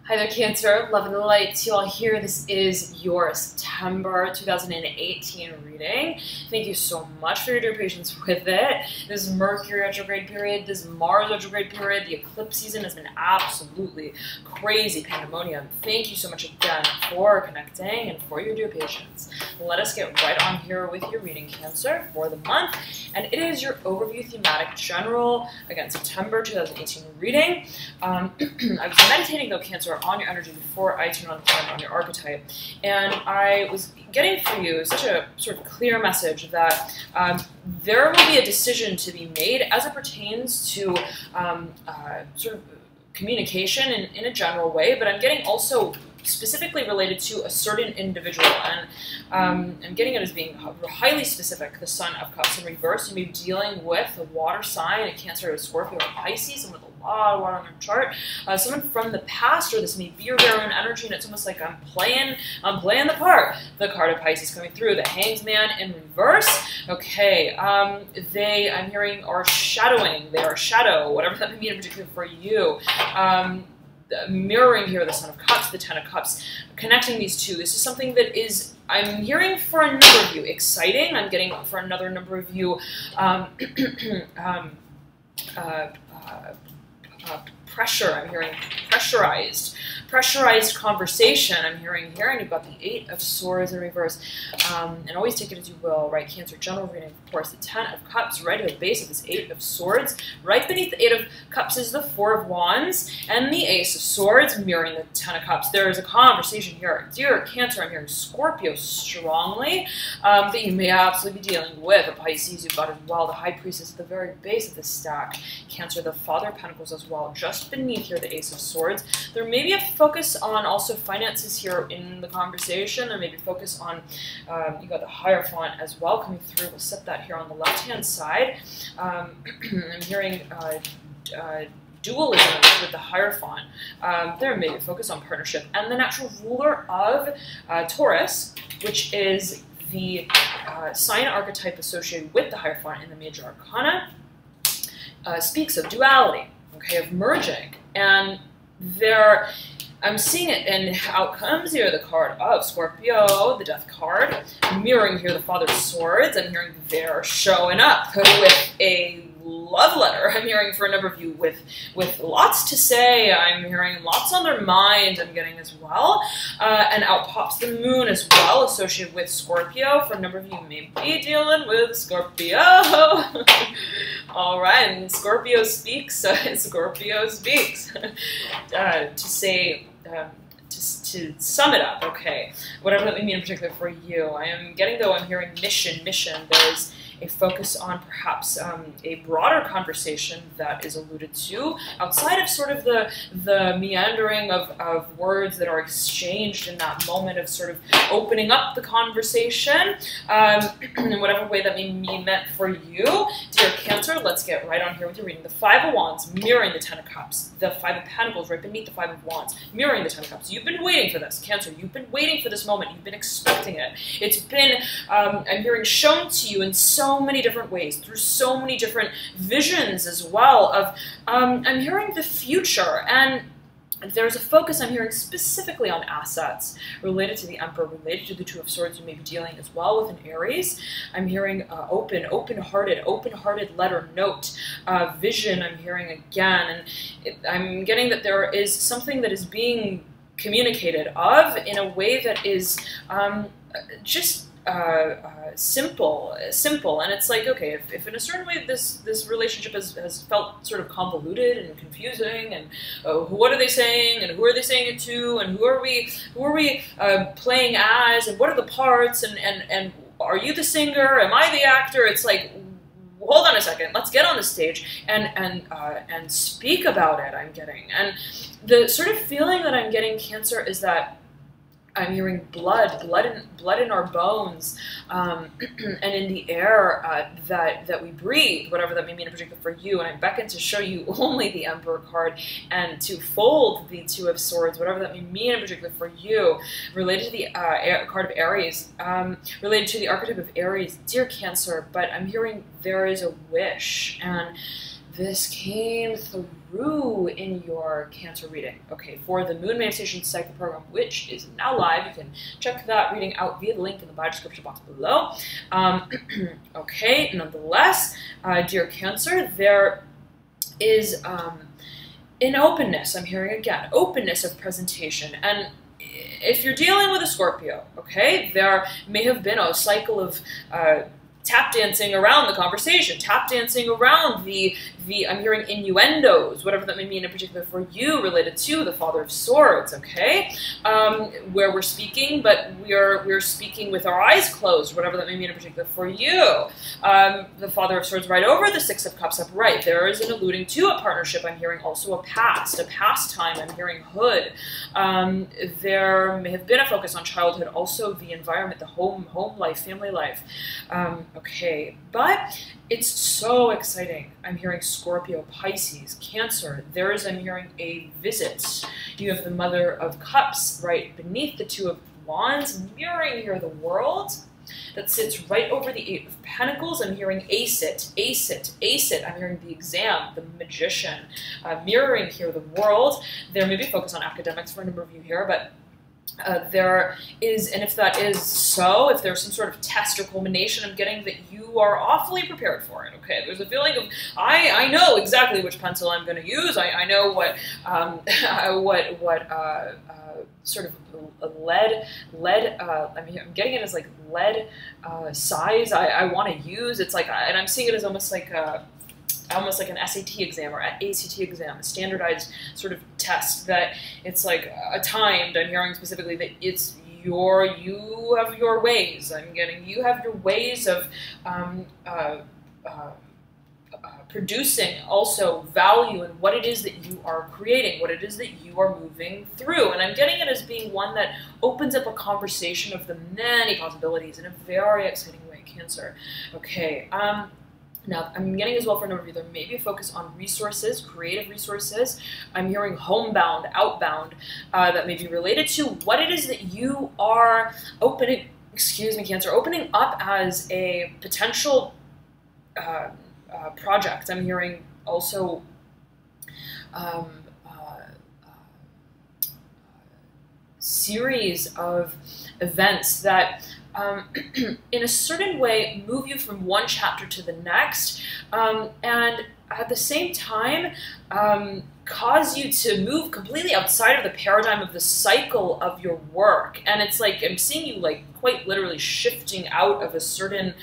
Hi there, Cancer. Love and light to you all here. This is your September 2018 reading. Thank you so much for your patience with it. This Mercury retrograde period, this Mars retrograde period, the eclipse season has been absolutely crazy pandemonium. Thank you so much again for connecting and for your dear patience. Let us get right on here with your reading, Cancer, for the month. And it is your overview thematic general, again, September 2018 reading. I was meditating, though, Cancer, on your energy before I turn on your archetype, and I was getting for you such a sort of clear message that there will be a decision to be made as it pertains to sort of communication in a general way, but I'm getting also specifically related to a certain individual, and I'm getting it as being highly specific. The Sun of Cups in reverse, you may be dealing with a water sign, a Cancer, a Scorpio, or Pisces, someone with a lot of water on their chart, someone from the past, or this may be your very own energy, and it's almost like I'm playing the part. The card of Pisces coming through, the Hanged Man in reverse. Okay, I'm hearing are shadowing. They are a shadow, whatever that may mean in particular for you. Mirroring here the Son of Cups, the Ten of Cups, connecting these two. This is something that is, I'm hearing for a number of you, exciting. I'm getting for another number of you, pressure. I'm hearing pressurized conversation. I'm hearing here, and you've got the Eight of Swords in reverse. And always take it as you will, right? Cancer general reading, of course, the Ten of Cups right at the base of this Eight of Swords. Right beneath the Eight of Cups is the Four of Wands and the Ace of Swords mirroring the Ten of Cups. There is a conversation here. Dear Cancer, I'm hearing Scorpio strongly that you may absolutely be dealing with. A Pisces you've got as well, the High Priestess at the very base of the stack. Cancer, the Father of Pentacles as well. Just beneath here, the Ace of Swords. There may be a focus on also finances here in the conversation. There may be focus on, you got the Hierophant as well coming through. We'll set that here on the left-hand side. I'm hearing dualism with the Hierophant. There may be a focus on partnership. And the natural ruler of Taurus, which is the sign archetype associated with the Hierophant in the Major Arcana, speaks of duality, okay, of merging. And there, I'm seeing it in outcomes here, the card of Scorpio, the Death card, mirroring here the Father of Swords. I'm hearing they're showing up with a love letter. I'm hearing for a number of you with lots to say. I'm hearing lots on their mind. I'm getting as well. And out pops the Moon as well, associated with Scorpio. For a number of you may be dealing with Scorpio. All right, and Scorpio speaks. Scorpio speaks. To say, to sum it up, okay, whatever that may mean in particular for you. I am getting, though, I'm hearing mission. There's a focus on perhaps a broader conversation that is alluded to outside of sort of the meandering of words that are exchanged in that moment of sort of opening up the conversation in whatever way that may be meant for you. Dear Cancer, let's get right on here with your reading. The Five of Wands mirroring the Ten of Cups. The Five of Pentacles right beneath the Five of Wands mirroring the Ten of Cups. You've been waiting for this, Cancer. You've been waiting for this moment. You've been expecting it. It's been, I'm hearing, shown to you in so many different ways, through so many different visions as well of, I'm hearing the future, and there's a focus I'm hearing specifically on assets related to the Emperor, related to the Two of Swords. You may be dealing as well with an Aries. I'm hearing open-hearted letter, note, vision. I'm hearing again, and I'm getting that there is something that is being communicated of in a way that is just simple, and it's like, okay, if in a certain way this relationship has felt sort of convoluted and confusing, and what are they saying, and who are they saying it to, and who are we playing as, and what are the parts, and are you the singer, am I the actor? It's like, hold on a second, let's get on the stage and speak about it. I'm getting, and the sort of feeling that I'm getting, Cancer, is that I'm hearing blood in our bones, and in the air that we breathe, whatever that may mean in particular for you. And I beckon to show you only the Emperor card and to fold the Two of Swords, whatever that may mean in particular for you, related to the card of Aries, related to the archetype of Aries, dear Cancer. But I'm hearing there is a wish, and this came through in your Cancer reading. Okay, for the Moon Manifestation Cycle Program, which is now live, you can check that reading out via the link in the bio description box below. Okay, nonetheless, dear Cancer, there is an openness, I'm hearing again, openness of presentation. And if you're dealing with a Scorpio, okay, there may have been a cycle of tap dancing around the conversation, tap dancing around the I'm hearing innuendos, whatever that may mean in particular for you, related to the Father of Swords, okay? Where we're speaking, but we're speaking with our eyes closed, whatever that may mean in particular for you. The Father of Swords right over the Six of Cups upright. There is an alluding to a partnership. I'm hearing also a pastime. I'm hearing hood. There may have been a focus on childhood, also the environment, the home life, family life. Okay, but it's so exciting. I'm hearing Scorpio, Pisces, Cancer. I'm hearing a visit. You have the Mother of Cups right beneath the Two of Wands, mirroring here the World that sits right over the Eight of Pentacles. I'm hearing ace it. I'm hearing the Exam, the Magician, mirroring here the World. There may be focus on academics for a number of you here, but there is, and if that is so, if there's some sort of test or culmination, I'm getting that you are awfully prepared for it, okay? There's a feeling of, I know exactly which pencil I'm going to use. I know what sort of lead, I'm getting it as like lead size I want to use. It's like, and I'm seeing it as almost like an SAT exam or ACT exam, a standardized sort of test that it's like a timed. I'm hearing specifically that it's you have your ways. I'm getting you have your ways of producing also value in what it is that you are creating, what it is that you are moving through. And I'm getting it as being one that opens up a conversation of the many possibilities in a very exciting way, Cancer. Okay. Now, I'm getting as well for a number of you, there may be a focus on resources, creative resources. I'm hearing homebound, outbound, that may be related to what it is that you are opening, excuse me, Cancer, opening up as a potential project. I'm hearing also series of events that in a certain way move you from one chapter to the next, and at the same time cause you to move completely outside of the paradigm of the cycle of your work. And it's like I'm seeing you like quite literally shifting out of a certain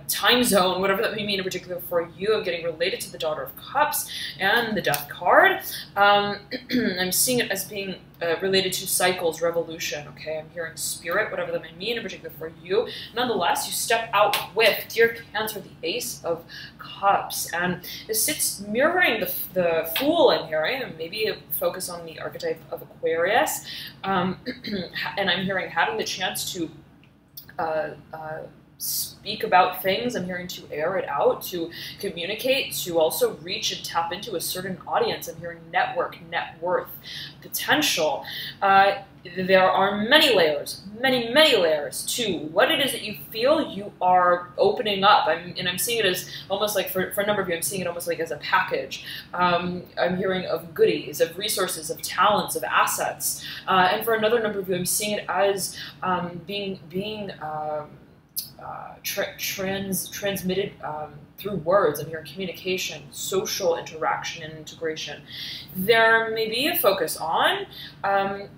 time zone, whatever that may mean in particular for you. I'm getting related to the Daughter of Cups and the Death card. I'm seeing it as being related to cycles, revolution, okay? I'm hearing spirit, whatever that may mean in particular for you. Nonetheless, you step out with, dear Cancer, the Ace of Cups, and it sits mirroring the Fool I'm hearing, and maybe a focus on the archetype of Aquarius, and I'm hearing having the chance to speak about things. I'm hearing to air it out, to communicate, to also reach and tap into a certain audience. I'm hearing network, net worth, potential. There are many layers, many layers to what it is that you feel you are opening up. I'm seeing it as almost like, for a number of you, I'm seeing it almost like as a package. I'm hearing of goodies, of resources, of talents, of assets. And for another number of you, I'm seeing it as being transmitted through words. I'm hearing communication, social interaction, and integration. There may be a focus on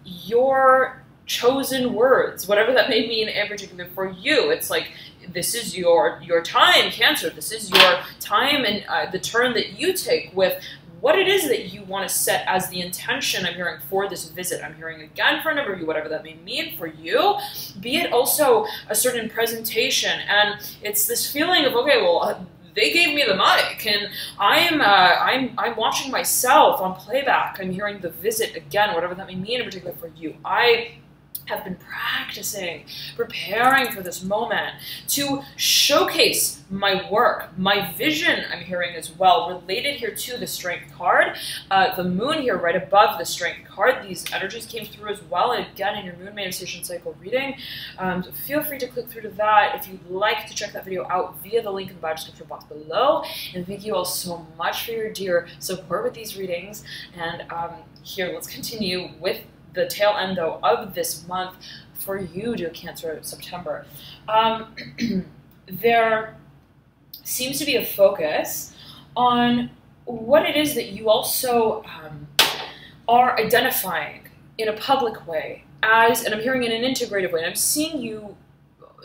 your chosen words, whatever that may mean in particular for you. It's like, this is your time, Cancer. This is your time and the turn that you take with what it is that you want to set as the intention, I'm hearing, for this visit. I'm hearing again for a number of you, whatever that may mean for you, be it also a certain presentation. And it's this feeling of, okay, well, they gave me the mic, and I'm watching myself on playback. I'm hearing the visit again, whatever that may mean in particular for you. I have been practicing, preparing for this moment to showcase my work, my vision, I'm hearing as well, related here to the Strength card. The moon here right above the Strength card, these energies came through as well, and again in your moon manifestation cycle reading. So feel free to click through to that if you'd like to check that video out via the link in the bio description box below. And thank you all so much for your dear support with these readings. And here, let's continue with the tail end, though, of this month for you, dear Cancer, September. There seems to be a focus on what it is that you also are identifying in a public way as, and I'm hearing in an integrative way, and I'm seeing you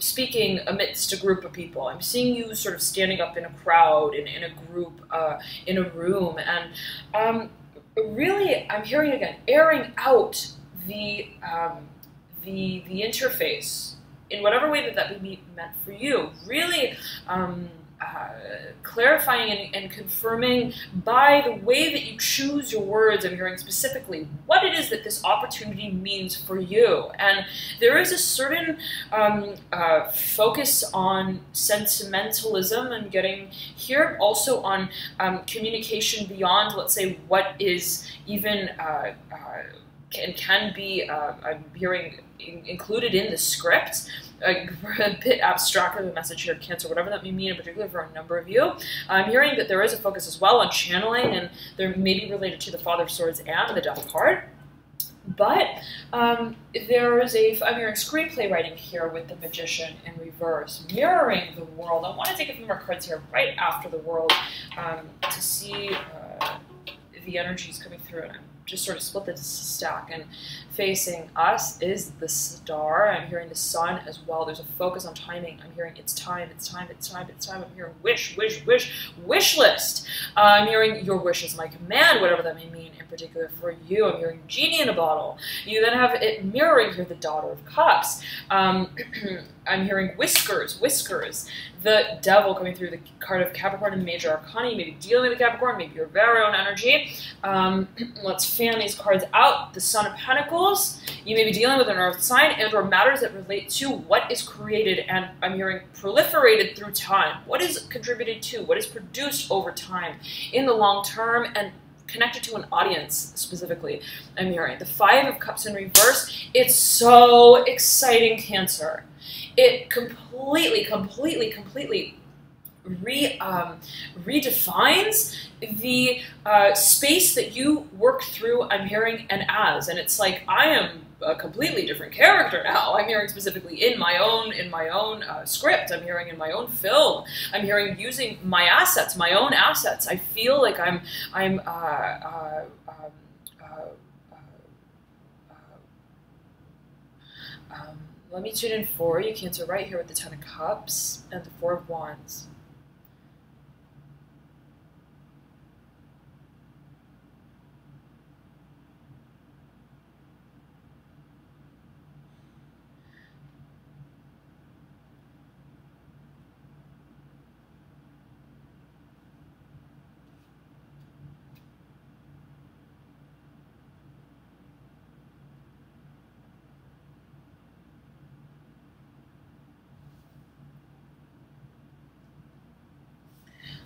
speaking amidst a group of people. I'm seeing you sort of standing up in a crowd, in a group, in a room, and really, I'm hearing again, airing out the interface in whatever way that would be meant for you. Really clarifying and confirming by the way that you choose your words. I'm hearing specifically what it is that this opportunity means for you. And there is a certain focus on sentimentalism and getting here, also on communication beyond, let's say, what is even can be, I'm hearing, included in the script. A bit abstract of a message here, Cancer, whatever that may mean, in particular for a number of you. I'm hearing that there is a focus as well on channeling, and there may be related to the Father of Swords and the Death card. But there is I'm hearing screenplay writing here with the Magician in reverse, mirroring the world. I want to take a few more cards here right after the world to see the energies coming through, and I'm just sort of split the stack, and facing us is the Star. I'm hearing the Sun as well. There's a focus on timing. I'm hearing it's time, it's time, it's time, it's time. I'm hearing wish, wish, wish, wish list. I'm hearing your wish is my command, whatever that may mean in particular for you. I'm hearing genie in a bottle. You then have it mirroring here the Daughter of Cups. I'm hearing whiskers, whiskers. The Devil coming through the card of Capricorn and Major Arcana. You may be dealing with a Capricorn, maybe your very own energy. Let's fan these cards out. The Son of Pentacles. You may be dealing with an earth sign and or matters that relate to what is created, and I'm hearing proliferated through time. What is contributed to, what is produced over time in the long term, and connected to an audience specifically. I'm hearing the Five of Cups in reverse. It's so exciting, Cancer. It completely redefines the space that you work through, I'm hearing, and it's like I am a completely different character now. I'm hearing specifically in my own script. I'm hearing in my own film. I'm hearing using my assets, my own assets. I feel like let me tune in for you, Cancer, right here with the Ten of Cups and the Four of Wands.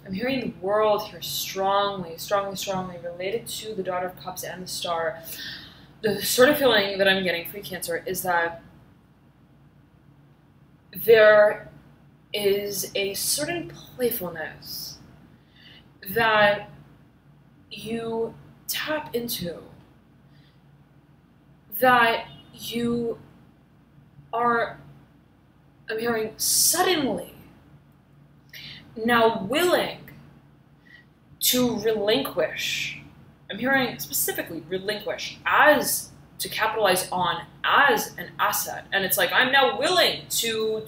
I'm hearing the World here strongly related to the Daughter of Cups and the Star. The sort of feeling that I'm getting, free Cancer, is that there is a certain playfulness that you tap into, that you are, I'm hearing, suddenly now willing to relinquish. I'm hearing specifically relinquish, as to capitalize on as an asset. And it's like, I'm now willing to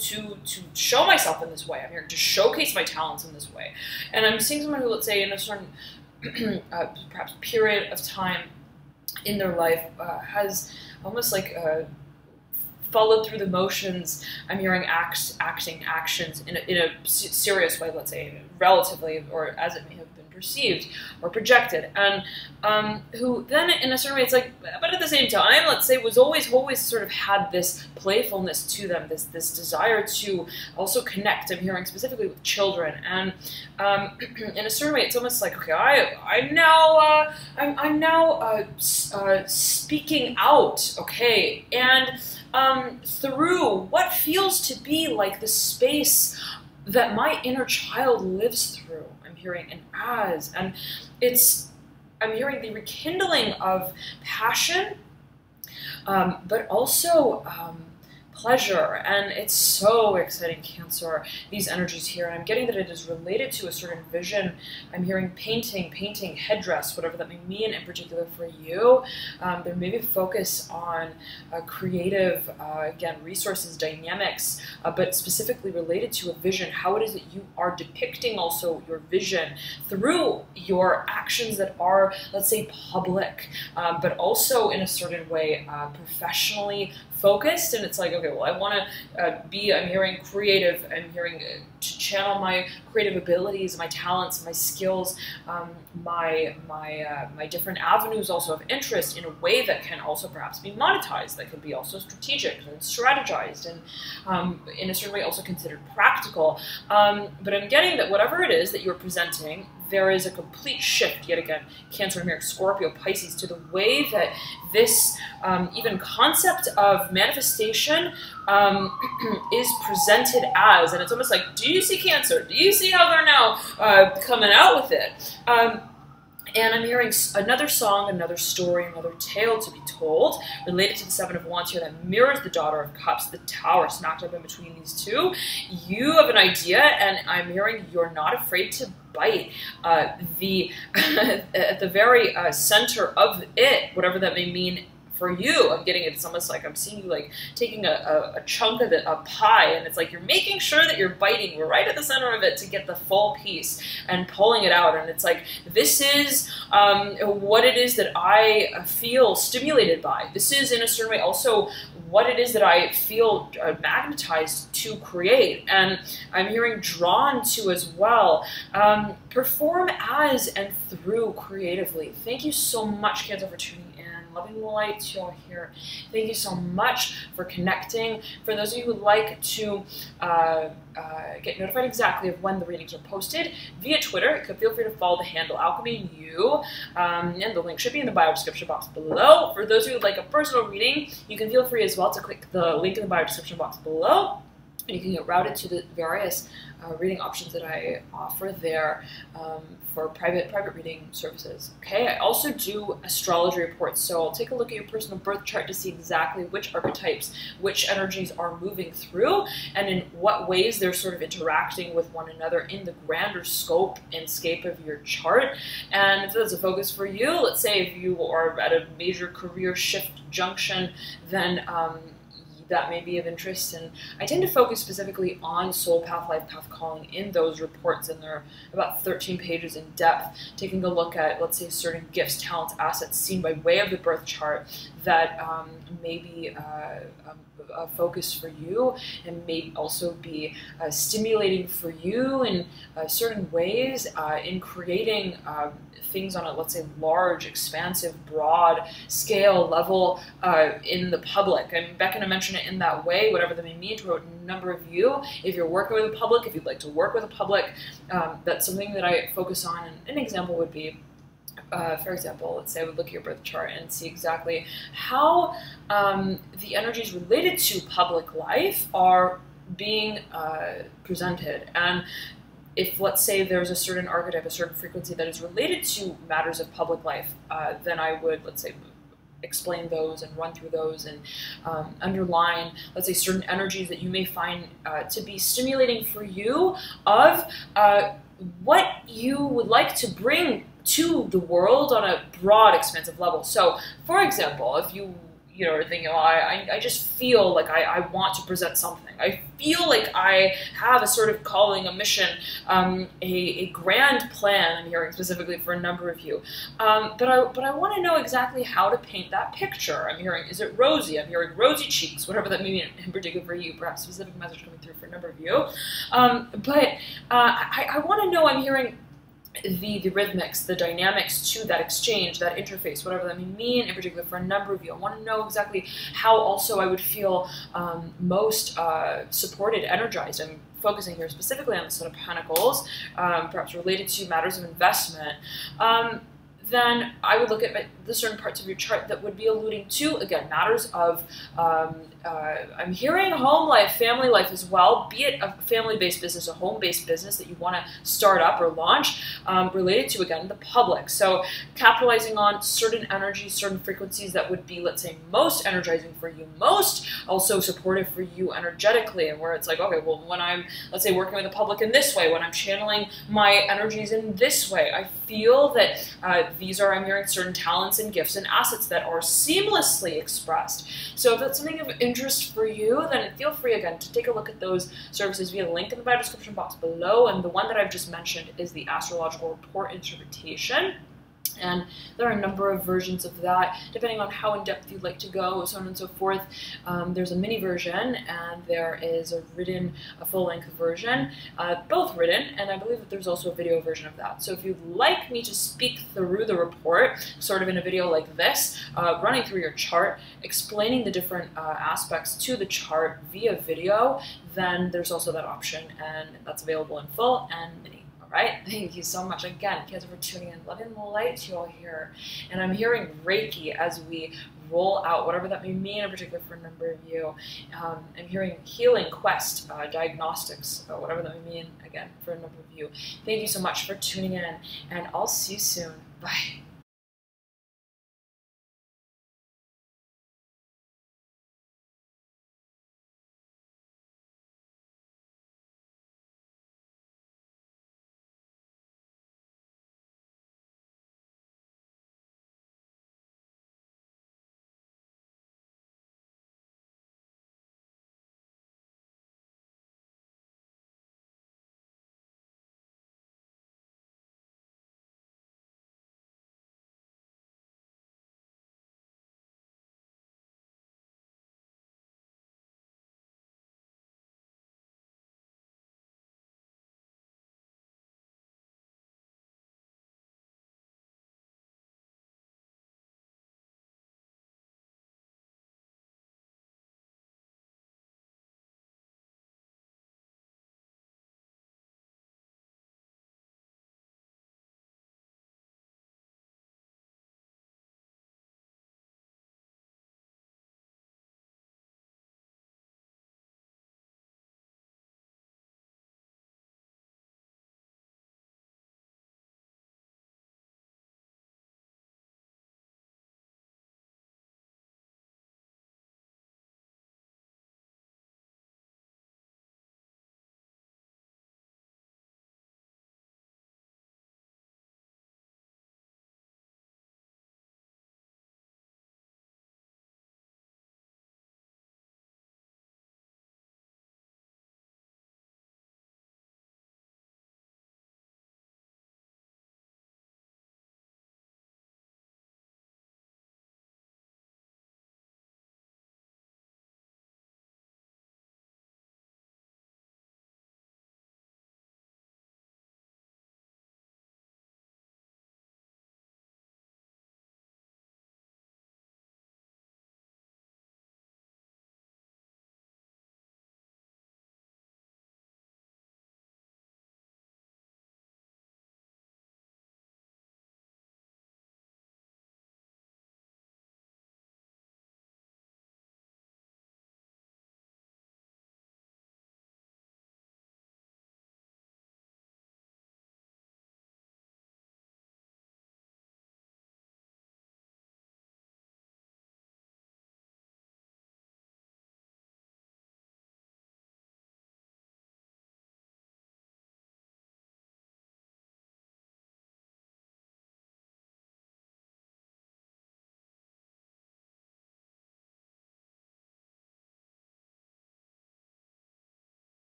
show myself in this way. I'm here to showcase my talents in this way. And I'm seeing someone who, let's say, in a certain perhaps period of time in their life has almost like followed through the motions. I'm hearing actions in a serious way, let's say, relatively, or as it may have been perceived or projected, and who then in a certain way, it's like, but at the same time, let's say, was always sort of had this playfulness to them, this desire to also connect. I'm hearing specifically with children, and in a certain way, it's almost like, okay, I'm now speaking out, okay, and through what feels to be like the space that my inner child lives through. I'm hearing and I'm hearing the rekindling of passion, but also pleasure, and it's so exciting, Cancer, these energies here, and I'm getting that it is related to a certain vision. I'm hearing painting, headdress, whatever that may mean in particular for you. There may be a focus on creative, again, resources, dynamics, but specifically related to a vision, how it is that you are depicting also your vision through your actions that are, let's say, public, but also in a certain way professionally focused. And it's like, okay, well, I want to be, I'm hearing creative, I'm hearing to channel my creative abilities, my talents, my skills, my different avenues also of interest in a way that can also perhaps be monetized, that can be also strategic and strategized, and in a certain way also considered practical. But I'm getting that whatever it is that you're presenting, there is a complete shift, yet again, Cancer, I'm hearing Scorpio, Pisces, to the way that this even concept of manifestation is presented as, and it's almost like, do you see Cancer? Do you see how they're now coming out with it? And I'm hearing another song, another story, another tale to be told, related to the Seven of Wands here that mirrors the Daughter of Cups, the Tower smacked up in between these two. You have an idea, and I'm hearing you're not afraid to bite at the very center of it, whatever that may mean for you. I'm getting it's almost like I'm seeing you like taking a chunk of a pie, and it's like you're making sure that you're biting right at the center of it to get the full piece and pulling it out. And it's like, this is what it is that I feel stimulated by. This is in a certain way also what it is that I feel magnetized to create, and I'm hearing drawn to as well. Perform as and through creatively. Thank you so much, Cancer, for tuning in. Loving light to y'all here. Thank you so much for connecting. For those of you who would like to get notified exactly of when the readings are posted via Twitter, you can feel free to follow the handle Alchemy U, and the link should be in the bio description box below. For those of you who would like a personal reading, you can feel free as well to click the link in the bio description box below, and you can get routed to the various reading options that I offer there for private reading services. Okay, I also do astrology reports, so I'll take a look at your personal birth chart to see exactly which archetypes, which energies are moving through, and in what ways they're sort of interacting with one another in the grander scope and scape of your chart. And if that's a focus for you, let's say if you are at a major career shift junction, then that may be of interest. And I tend to focus specifically on soul path, life path calling in those reports, and they're about 13 pages in depth, taking a look at, let's say, certain gifts, talents, assets seen by way of the birth chart that may be a focus for you, and may also be stimulating for you in certain ways in creating things on a, let's say, large, expansive, broad scale level in the public. I'm not going to mention it in that way, whatever that may mean to a number of you. If you're working with the public, if you'd like to work with the public, that's something that I focus on. And an example would be, for example, let's say I would look at your birth chart and see exactly how the energies related to public life are being presented. And if, let's say, there's a certain archetype, a certain frequency that is related to matters of public life, then I would, let's say, explain those and run through those and underline, let's say, certain energies that you may find to be stimulating for you of what you would like to bring to the world on a broad, expansive level. So, for example, if you are thinking, oh, I just feel like I want to present something. I feel like I have a sort of calling, a mission, a grand plan. I'm hearing specifically for a number of you. But I want to know exactly how to paint that picture. I'm hearing, is it rosy? I'm hearing rosy cheeks, whatever that may mean in particular for you. Perhaps a specific message coming through for a number of you. But I want to know, I'm hearing, the rhythmics, the dynamics to that exchange, that interface, whatever that may mean, in particular for a number of you. I want to know exactly how also I would feel most supported, energized. I'm focusing here specifically on the Sept of Pentacles, perhaps related to matters of investment. Then I would look at the certain parts of your chart that would be alluding to, again, matters of, I'm hearing home life, family life as well, be it a family-based business, a home-based business that you want to start up or launch, related to, again, the public. So capitalizing on certain energies, certain frequencies that would be, let's say, most energizing for you, most also supportive for you energetically, and where it's like, okay, well, when I'm, let's say, working with the public in this way, when I'm channeling my energies in this way, I feel that these are, I'm hearing certain talents and gifts and assets that are seamlessly expressed. So if that's something of interest for you, then feel free, again, to take a look at those services via the link in the bio description box below. And the one that I've just mentioned is the astrological report interpretation. And there are a number of versions of that, depending on how in-depth you'd like to go, so on and so forth. There's a mini version, and there is a written, a full-length version, both written, and I believe that there's also a video version of that. So if you'd like me to speak through the report, sort of in a video like this, running through your chart, explaining the different aspects to the chart via video, then there's also that option, and that's available in full and mini. Right? Thank you so much again, guys, for tuning in. Love and light to you all here. And I'm hearing Reiki as we roll out, whatever that may mean, in particular for a number of you. I'm hearing healing, quest, diagnostics, whatever that may mean, again, for a number of you. Thank you so much for tuning in, and I'll see you soon. Bye.